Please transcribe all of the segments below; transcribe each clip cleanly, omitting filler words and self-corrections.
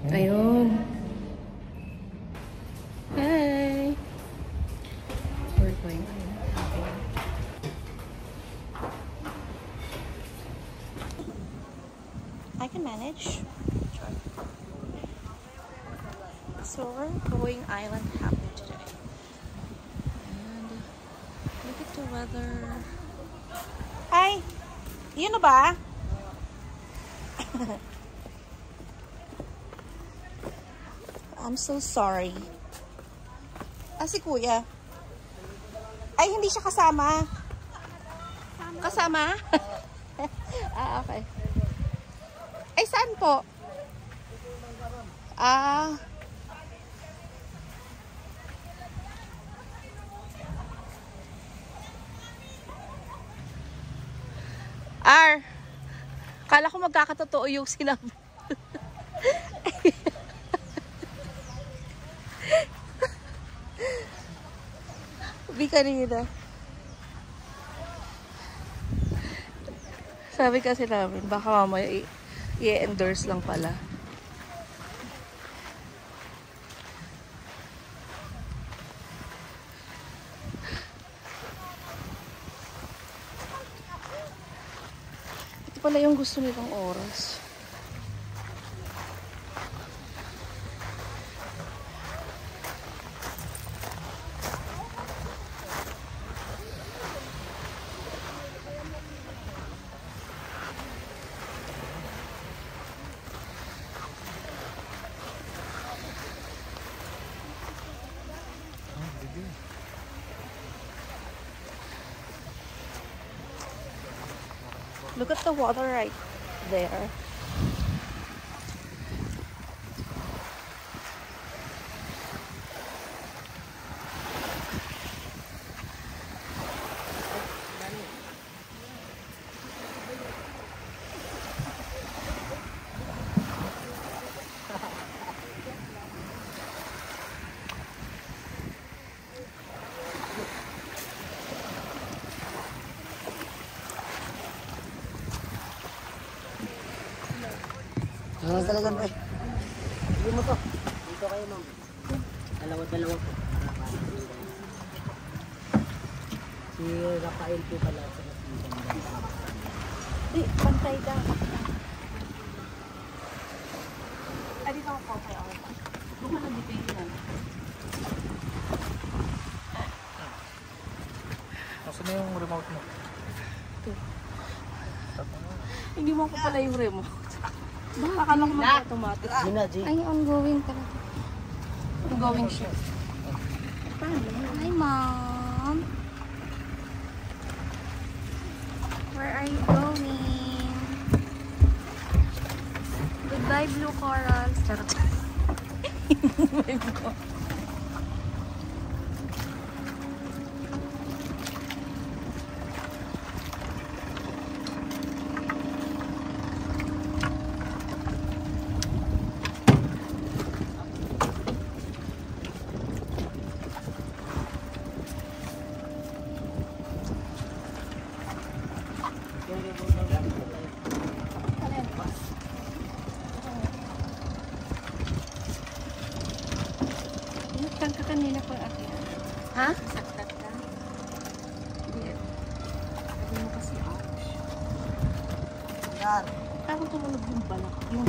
Ayun. Hey! We're going I can manage. So we're going island hopping today. And look at the weather. Ay! Yun na ba? I'm so sorry. Si kuya. Ay, hindi siya kasama. Kasama? Okay. Ay, saan po? Kala ko magkakatotoo yung sinabi. Sabi kanina. Sabi kasi namin, baka mamaya i-endorse lang pala. Ito pala yung gusto nilang oras. Look at the water right there. Talaga ba? Hindi mo to. Dito kayo, ma'am. Dalawa po. Si Rafael po pala sa Di, pantay ka. Ay, dito ako pa ako. Buka na dito yun. Nasaan na yung remote mo? Ito. Hindi mo ako pala yung remote. Baka akala ko mag-automatic. Ay, ongoing pala. Ongoing siya. Hi, Mom. Where are you going? Goodbye, blue corals. Charot. Saktan ka kanina po ako. Ha? Saktan ka? Hindi. Sabi mo kasi ouch. Yan. Parang tumunog yung balak. Yung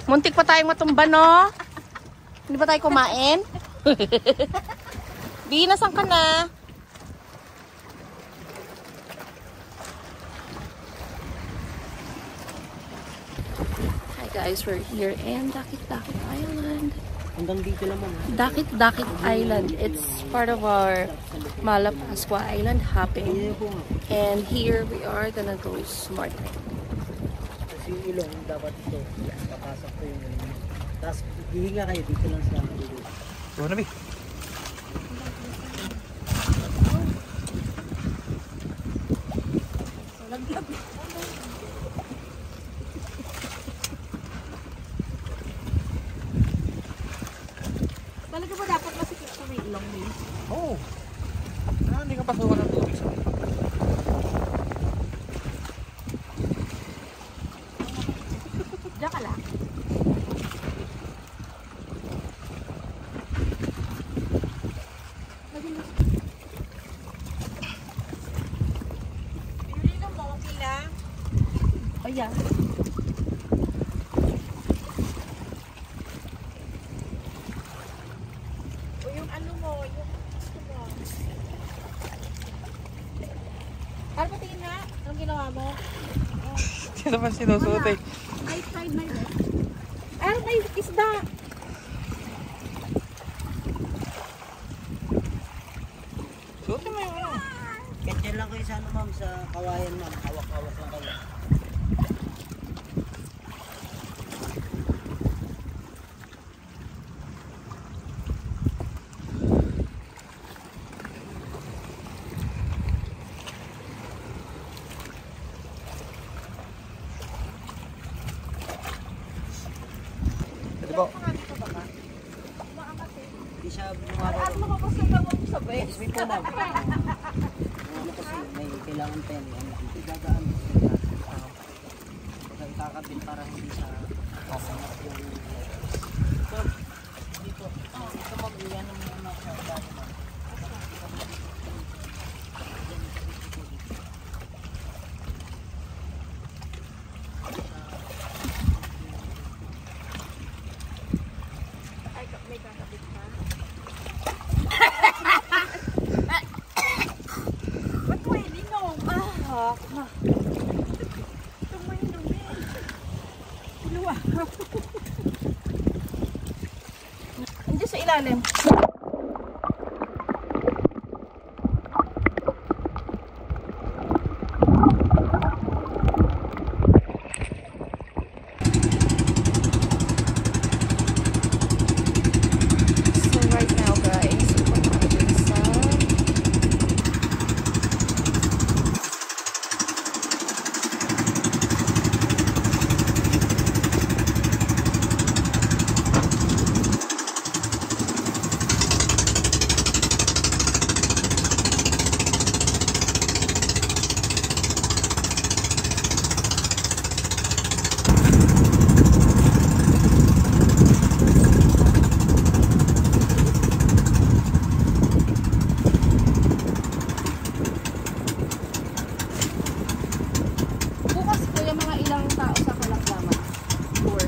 Muntik pa tayong matumba, no? Hindi ba tayo kumain? Di, nasan ka na? Hi guys, we're here in Dakit-Dakit Island. Hanggang dito naman. Dakit-Dakit Island. It's part of our Malapascua Island hopping. And here we are gonna go snorkeling. Kasi yung ilong, dapat ito. Papasok ko yung ilong. Tapos, hihinga kayo dito lang sa ilong. Go na, Bi. Talaga ba dapat masikip sa may ilong mo? Oo. Hindi ka pasukan ng tubig sa Diyan ka lang. Oh, yeah. O yung ano mo, yung gusto mo. Ano pa tingin nga? Anong ginawa mo? Sino ba sinusuot eh? I tried my best. Ay, may isda! Suotin mo yung ano. Kaya lang kayo sa ano ma'am, sa kawayan ma'am. Hawak-hawak lang kayo. Pwede po. Hindi siya bumaba. Ano mo kasi gawin mo sa best? Ismi po ma'am. Ano kasi may kailangan pen. Igagaan. Pagka ikakabin para hindi siya kasangat yung... Ito. Dito. Ito ma'am. Iyan ang mga sa dati ma'am. Ay, may kakabit ka. Ba't mo ininong? Tumay-dumi. Iluwa. Hindi sa ilalim. So right now guys, pupunta tayo sa bukas po yung mga ilang tao sa Kalaklaman. Tour.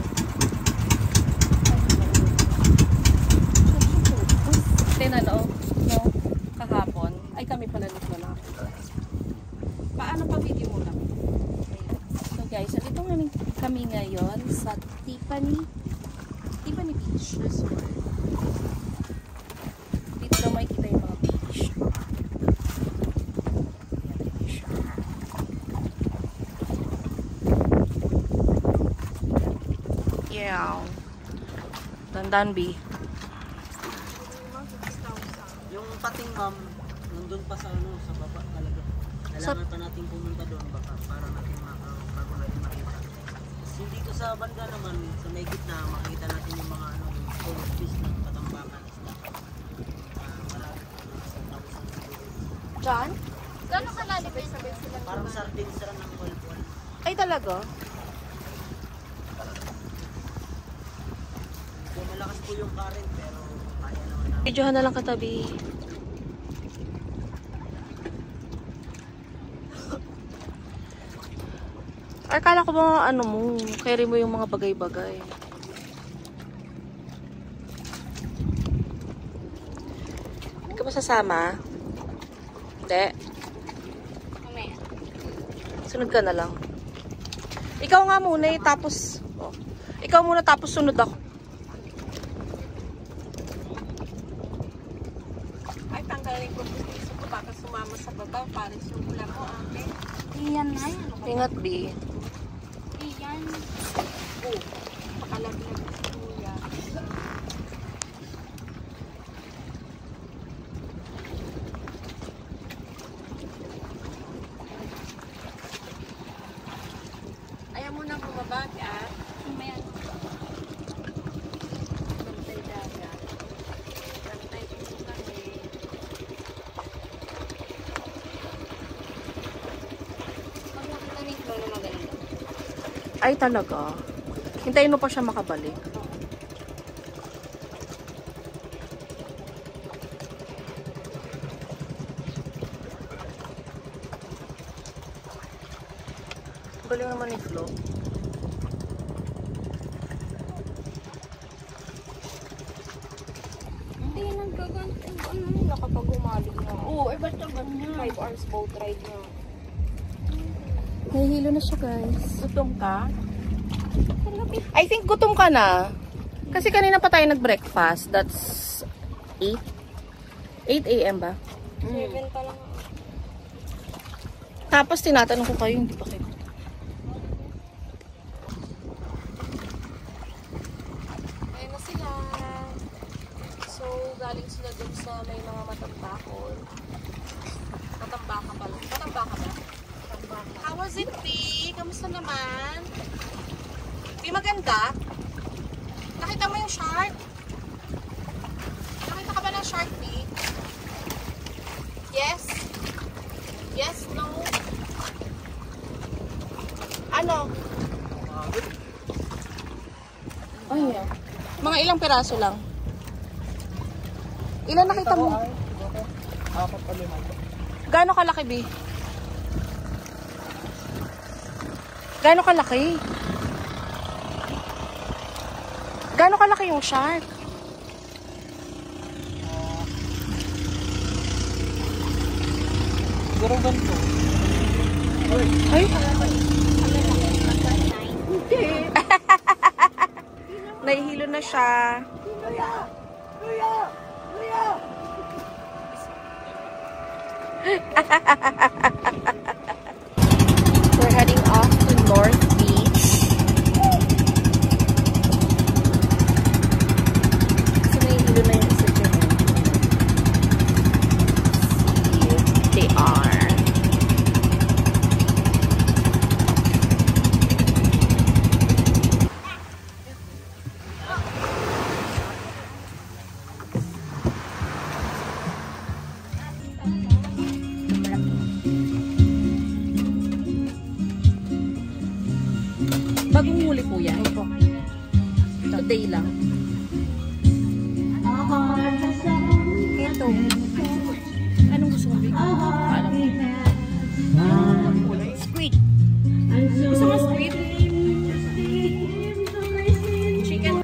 Tinanong, no? Kahapon. Ay, kami pala nito na. Paano pa video mo lang? So guys, dito kami ngayon sa Tiffany Beach Resort. Dito daw makikita yung mga beach. Yeah. Dandan B. Yung pating ma'am, nandun pa sa ano, sa baba talaga. Kailangan pa natin pumunta doon baka para natin bago natin makita. Kasi dito sa banda naman, sa may gitna, makikita natin yung mga ano, yung full fish ng Katambakan. Malapit sa tapusan siguro. John? Gano'n kalalim may sabay sila? Parang sardines lang ng walpuan. Ay talaga? So malakas po yung current pero kaya naman namin. Videohan na lang katabi. Ay, kala ko ba ano mo, carry mo yung mga bagay-bagay. sasama? Hindi. Mamaya. Sunod ka na lang. Ikaw nga muna eh, tapos... Oh. Ikaw muna tapos sunod ako. Ay, tanggalin ko po piso ko. Baka sumama sa baba. Paris yung pula ko, ate. Iyan na yan. Ingat, B. Iyan. Oh, pakalaglag sa kuya. Ayaw mo na bumaba, ah. Mamaya. Bantay dagat. Bantay dito kami. Pag nakita ni Flo na maganda. Ay, talaga. Hintayin mo pa siya makabalik. Galing naman ni Flo. Hindi yan nagkaganto. Ano nila kapag umalig na. Oo, eh basta ganyan. 5 hours boat ride na. Nahihilo na siya, guys. Gutom ka? I think gutom ka na. Kasi kanina pa tayo nag-breakfast. That's 8? 8 a.m. ba? 7 pa lang. Tapos tinatanong ko kayo, hindi pa kayo. Ayun na sila. So, galing sila dun sa may mga matambakol. Matambaka pala. Matambaka ba? Matambaka. How was it, P? Kamusta naman? P, maganda? Nakita mo yung shark? Nakita ka ba ng shark, P? Yes? Yes? No? Ano? Ay, yeah. Mga ilang piraso lang. Ilan nakita mo? Apat pa lima. Gaano kalaki, B? Gaano kalaki? Gaano kalaki yung shark? Siguro ganito. Ay, nahihilo na siya. We're heading off to North Beach. Kasi nahihilo na yung isa dyan. See, they are. Bagong huli po yan. Today lang. Ito. Anong gusto mo, Vic? Alam mo. Squid. Gusto mo squid? Chicken.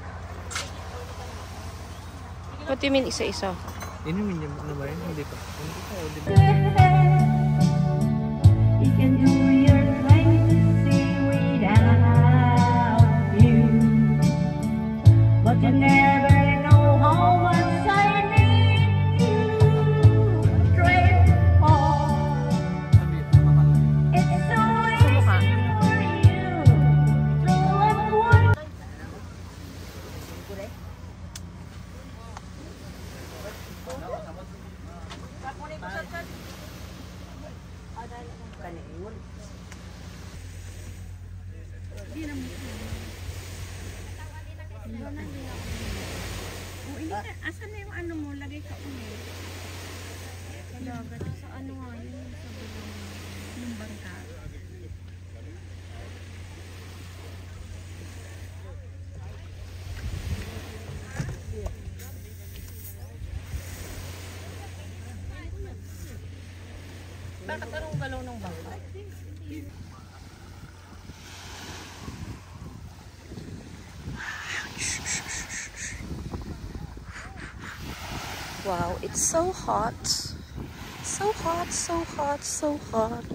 What do you mean isa-isa? Inumin niyo na ba yun? Hindi pa. Hindi pa. Hindi pa. You can do your thing without you, but you never know how much I need you. Straight on, it's so easy for you. So I'm one. Asan na yung ano mo? Lagay ka ulit. Dagat. Sa ano nga yun? Sa bulong. Yung bangka. Bakit anong galaw ng bangka? Wow, it's so hot. So hot, so hot, so hot.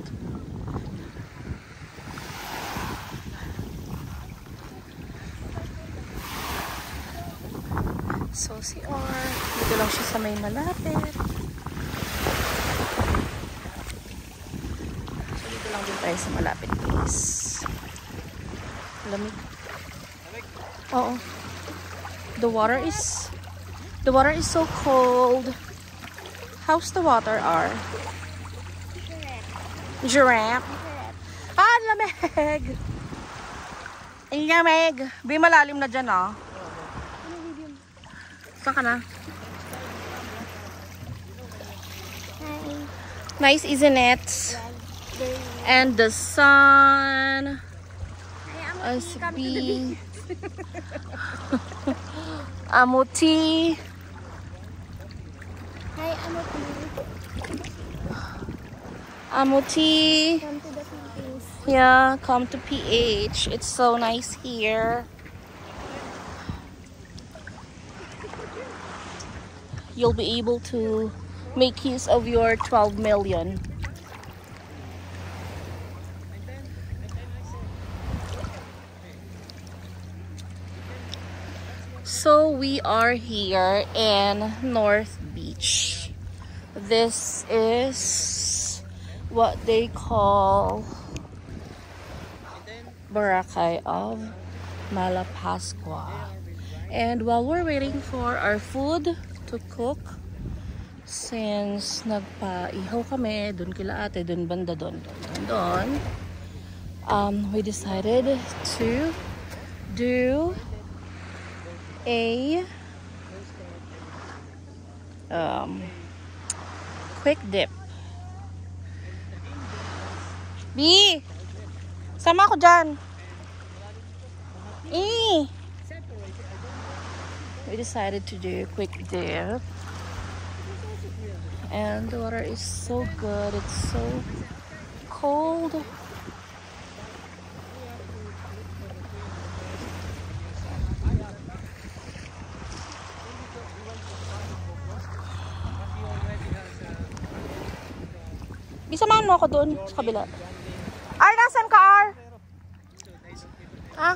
So, CR. Dito lang siya sa may malapit. So, dito lang din tayo sa malapit, guys. Lamig. Oo. The water is so cold. How's the water are? Giraffe. Ah, lamig. Ang lamig. Be, malalim na dyan, ah. Saan ka na? Nice, isn't it? And the sun. As be. Amuti. Hi, Amuti. Amuti. Come to the Philippines. Yeah, come to PH. It's so nice here. You'll be able to make use of your 12 million. So we are here in North Beach. This is what they call Boracay of Malapascua. And while we're waiting for our food to cook, since nagpa-ihaw kami dun kila ate, dun banda dun, we decided to do a quick dip. B! Sama ako dyan! We decided to do a quick dip. And the water is so good. It's so cold. Bisamahan mo ako doon sa kabila. Ar, nasan ka, Ar? Ha?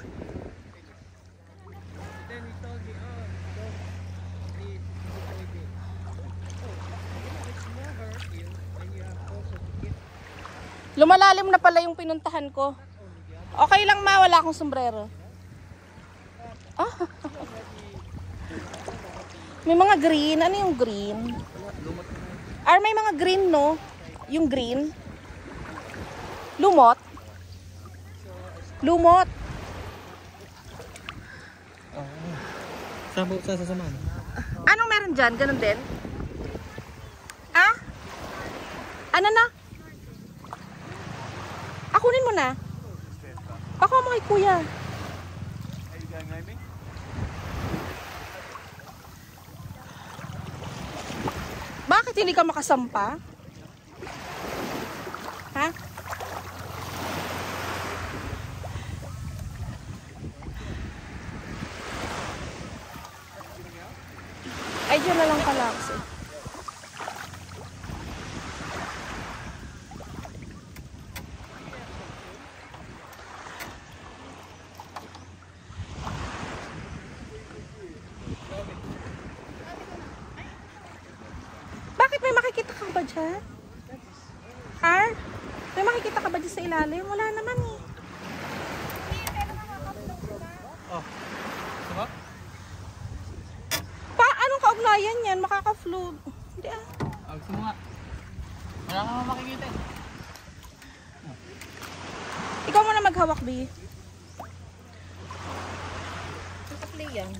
Lumalalim na pala yung pinuntahan ko. Okay lang, ma, wala akong sombrero. Ah. May mga green. Ano yung green? Ar, may mga green, no? Yung green. Lumot. Lumot. Sasamahan. Anong meron dyan? Ganun din? Ah? Ano na? Akunin mo na. Pakuha mo kay kuya. Bakit hindi ka makasampa? Ha? Ay, dyan na lang pala kasi. Bakit may makikita ka ba dyan? Har? May makikita ka ba dyan sa ilalim? Wala naman eh. Oh. Diba? Anong kaugnayan yan? Makaka-float. Hindi ah. Gusto mo nga. Wala ka naman makikita eh. Ikaw muna maghawak, B. Naka-play yan.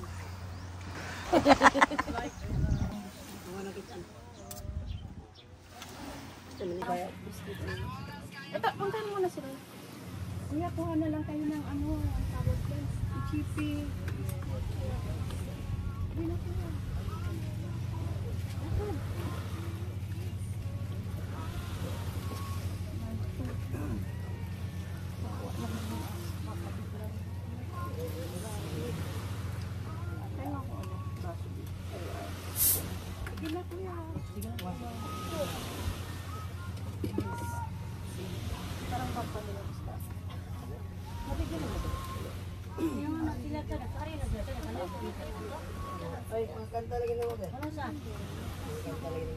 Ito, puntahan mo na sila. Kuya, kuha na lang kayo ng ano, ang tawag dyan. Chippy. Hindi na kuya. Hindi na kuya. Ay, ang kanta lagi na wag. Ano sa? Kanta lagi na.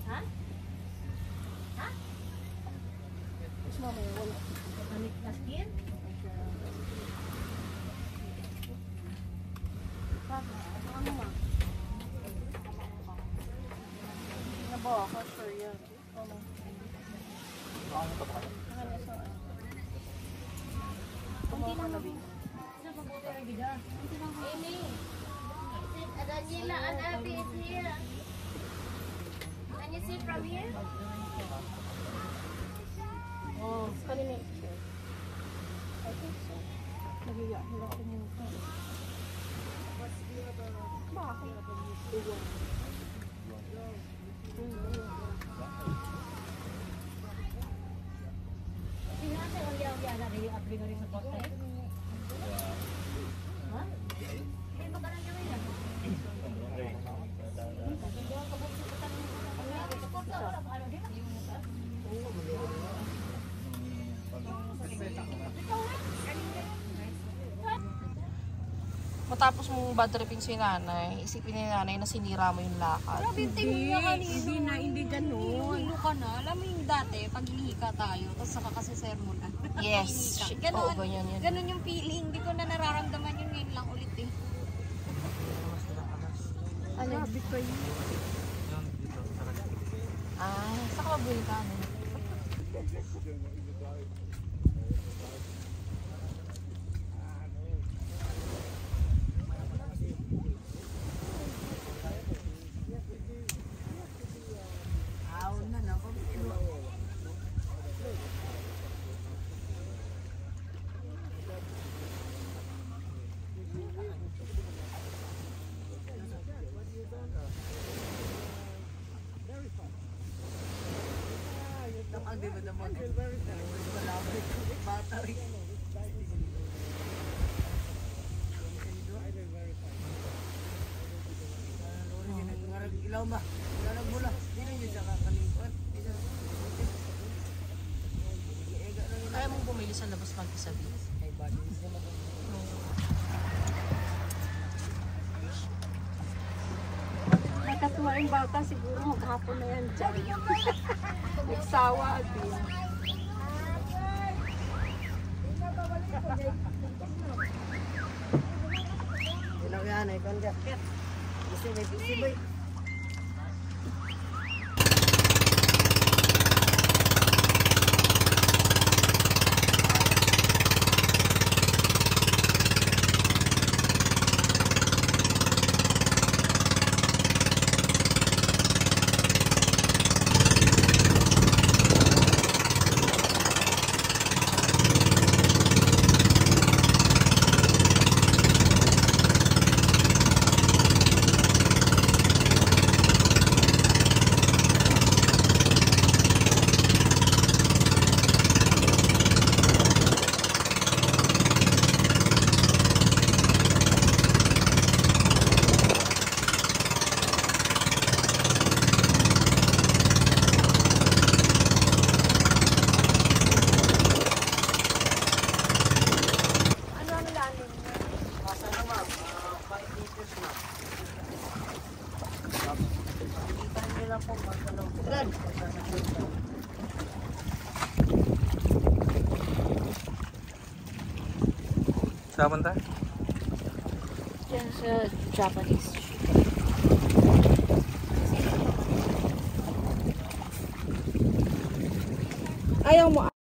Ha? Ha? Mama, wala. Balik na skin? Ano ma? Nabawa ka, sure yan. Ano? Ano sa? Kumawa ka na ba? Amy. Daniela and Abby is here. Can you see from here? Oh, kanina i-share. I think so. Nagiya. Hila ko muna. Bakit? Sinasa ang liyaw-liyaw na rin yung rin sa poste? Ha? Hindi ba ka nang gawin yan? Matapos mong bad tripping si nanay, isipin ni nanay na sinira mo yung lakad. Hindi ganun. Hilo ka na. Alam mo yung dati, pag hinihika tayo, tapos saka kasi sermonan. Yes. Oo, ganyan yun. Ganun yung feeling. Hindi ko na nararamdaman yun ngayon lang ulit eh. Sabi ko yun. Ah, sa kabuli ka na. Ilaw ba? Ilaw mula. Dili niyo siya kakalimutan. Kaya mong bumili sa labas mag-isabi. Ay, body. Nakatuwa yung bata, siguro maghapon na yan dyan. Nagsawa at yun. Ilaw yan, ay kanda. Kasi may bisibay. Saan punta? Yan sa Japanese. Ayaw mo